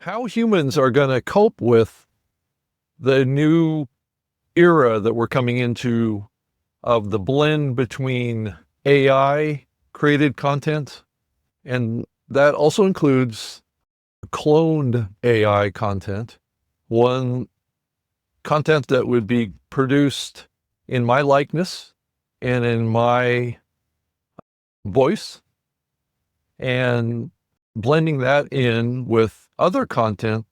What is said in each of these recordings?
how humans are going to cope with the new era that we're coming into of the blend between AI created content, and that also includes cloned AI content, one content that would be produced in my likeness and in my voice, and blending that in with other content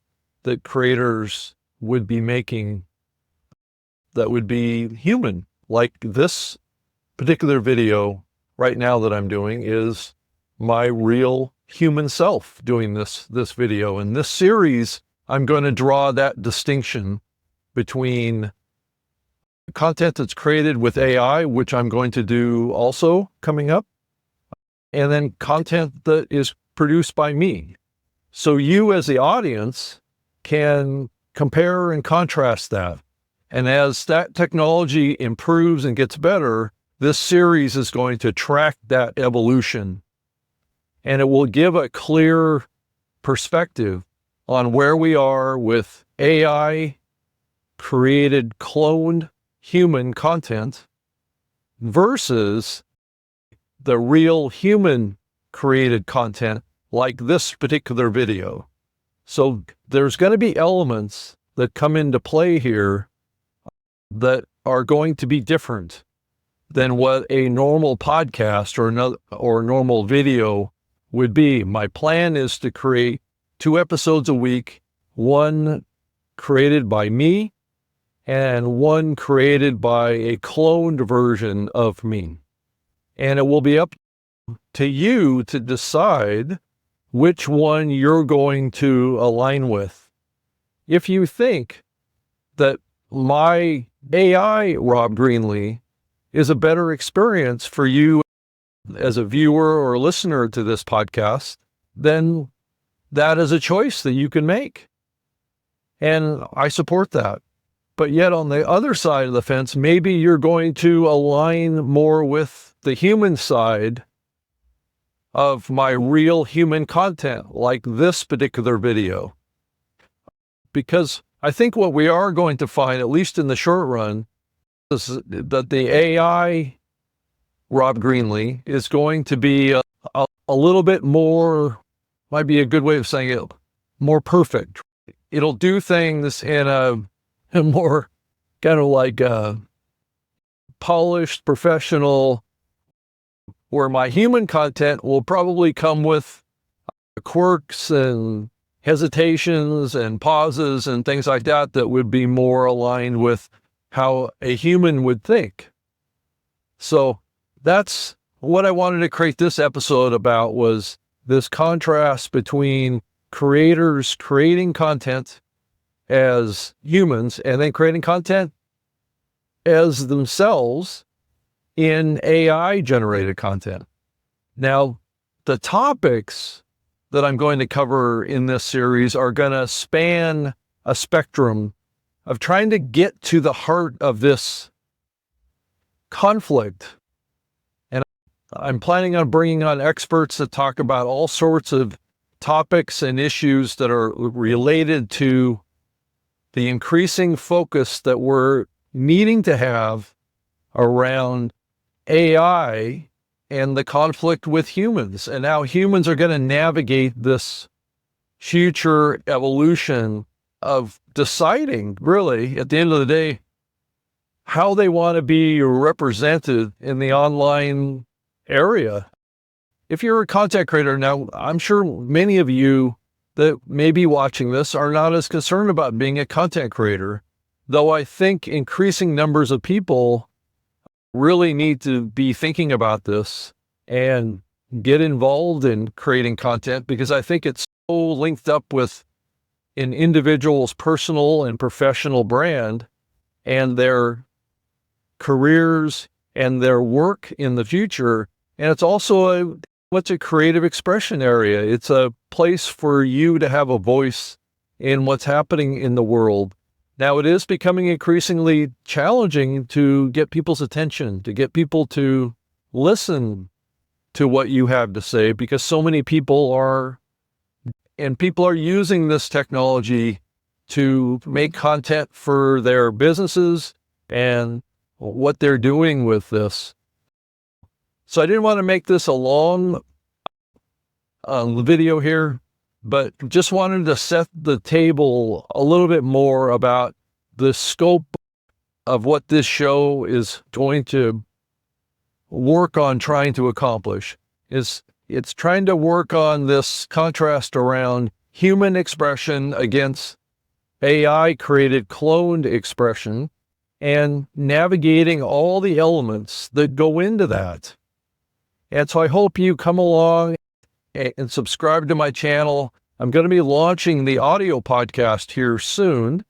that creators would be making that would be human. Like this particular video right now that I'm doing is my real human self doing this video. In this series, I'm going to draw that distinction between content that's created with AI, which I'm going to do also coming up, and then content that is produced by me. So you as the audience can compare and contrast that. And as that technology improves and gets better, this series is going to track that evolution. And it will give a clear perspective on where we are with AI created cloned human content versus the real human created content like this particular video. So there's going to be elements that come into play here that are going to be different than what a normal podcast or normal video would be. My plan is to create 2 episodes a week, one created by me and one created by a cloned version of me. And it will be up to you to decide which one you're going to align with. If you think that my AI Rob Greenlee is a better experience for you as a viewer or listener to this podcast, then that is a choice that you can make. And I support that. But yet on the other side of the fence, maybe you're going to align more with the human side of my real human content, like this particular video. Because I think what we are going to find, at least in the short run, is that the AI Rob Greenlee is going to be a little bit more, might be a good way of saying it, more perfect. It'll do things in a more kind of like polished, professional, where my human content will probably come with quirks and hesitations and pauses and things like that that would be more aligned with how a human would think. So that's what I wanted to create this episode about, was this contrast between creators creating content as humans and then creating content as themselves in AI generated content. Now, the topics that I'm going to cover in this series are going to span a spectrum of trying to get to the heart of this conflict. And I'm planning on bringing on experts to talk about all sorts of topics and issues that are related to the increasing focus that we're needing to have around AI and the conflict with humans, and how humans are going to navigate this future evolution of deciding, really, at the end of the day, how they want to be represented in the online area. If you're a content creator now, I'm sure many of you that may be watching this are not as concerned about being a content creator, though I think increasing numbers of people really need to be thinking about this and get involved in creating content, because I think it's so linked up with an individual's personal and professional brand and their careers and their work in the future. And it's also a creative expression area. It's a place for you to have a voice in what's happening in the world. Now, it is becoming increasingly challenging to get people's attention, to get people to listen to what you have to say, because so many people are And people are using this technology to make content for their businesses and what they're doing with this. So I didn't want to make this a long video here, but just wanted to set the table a little bit more about the scope of what this show is going to work on trying to accomplish. It's trying to work on this contrast around human expression against AI-created cloned expression and navigating all the elements that go into that. And so I hope you come along and subscribe to my channel. I'm going to be launching the audio podcast here soon.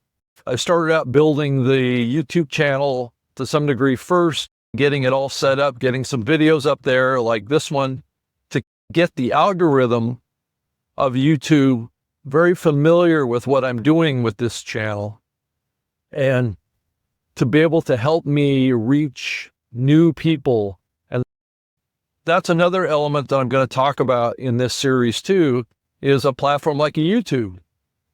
I started out building the YouTube channel to some degree first, getting it all set up, getting some videos up there like this one to get the algorithm of YouTube very familiar with what I'm doing with this channel and to be able to help me reach new people. And that's another element that I'm going to talk about in this series too, is a platform like YouTube,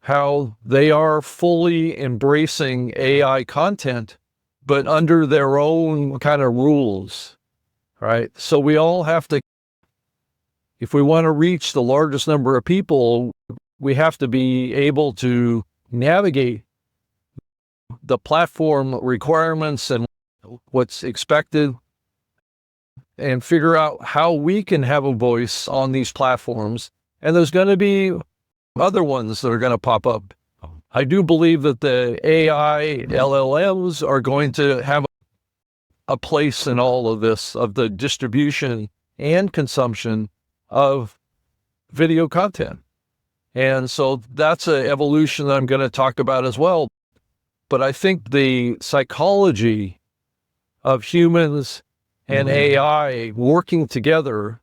how they are fully embracing AI content, but under their own kind of rules, right? So we all have to, if we want to reach the largest number of people, we have to be able to navigate the platform requirements and what's expected and figure out how we can have a voice on these platforms. And there's going to be other ones that are going to pop up. I do believe that the AI LLMs are going to have a place in all of this, of the distribution and consumption of video content. And so that's an evolution that I'm going to talk about as well. But I think the psychology of humans and AI working together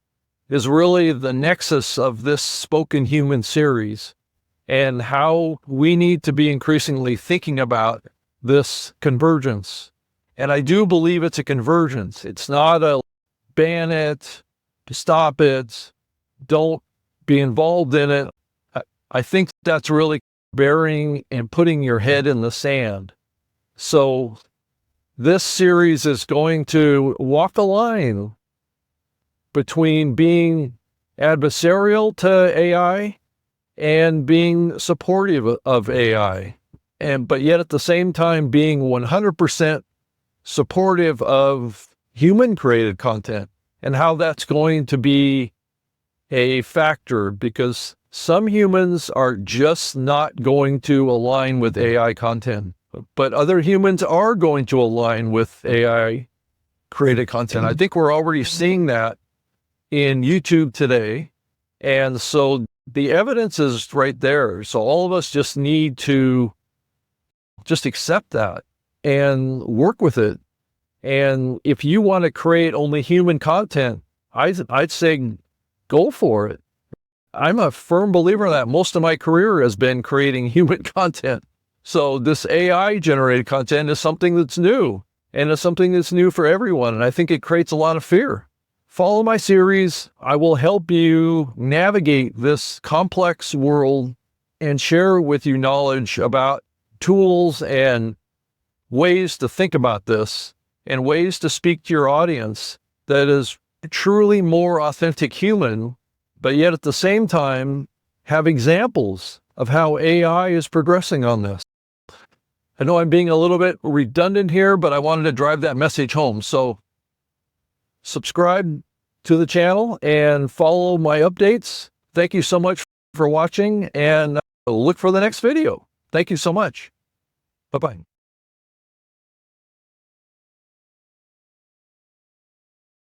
is really the nexus of this Spoken Human series and how we need to be increasingly thinking about this convergence. And I do believe it's a convergence. It's not a ban it, stop it, don't be involved in it. I think that's really burying and putting your head in the sand. So this series is going to walk the line between being adversarial to AI and being supportive of AI, but yet at the same time being 100% supportive of human-created content and how that's going to be a factor, because some humans are just not going to align with AI content, but other humans are going to align with AI-created content. I think we're already seeing that in YouTube today. And so the evidence is right there. So all of us just need to just accept that and work with it. And if you want to create only human content, I'd say go for it. I'm a firm believer in that. Most of my career has been creating human content. So this AI generated content is something that's new, and it's something that's new for everyone. And I think it creates a lot of fear. Follow my series. I will help you navigate this complex world and share with you knowledge about tools and ways to think about this and ways to speak to your audience that is truly more authentic human, but yet at the same time have examples of how AI is progressing on this. I know I'm being a little bit redundant here, but I wanted to drive that message home. So subscribe to the channel and follow my updates. Thank you so much for watching, and look for the next video. Thank you so much. Bye-bye.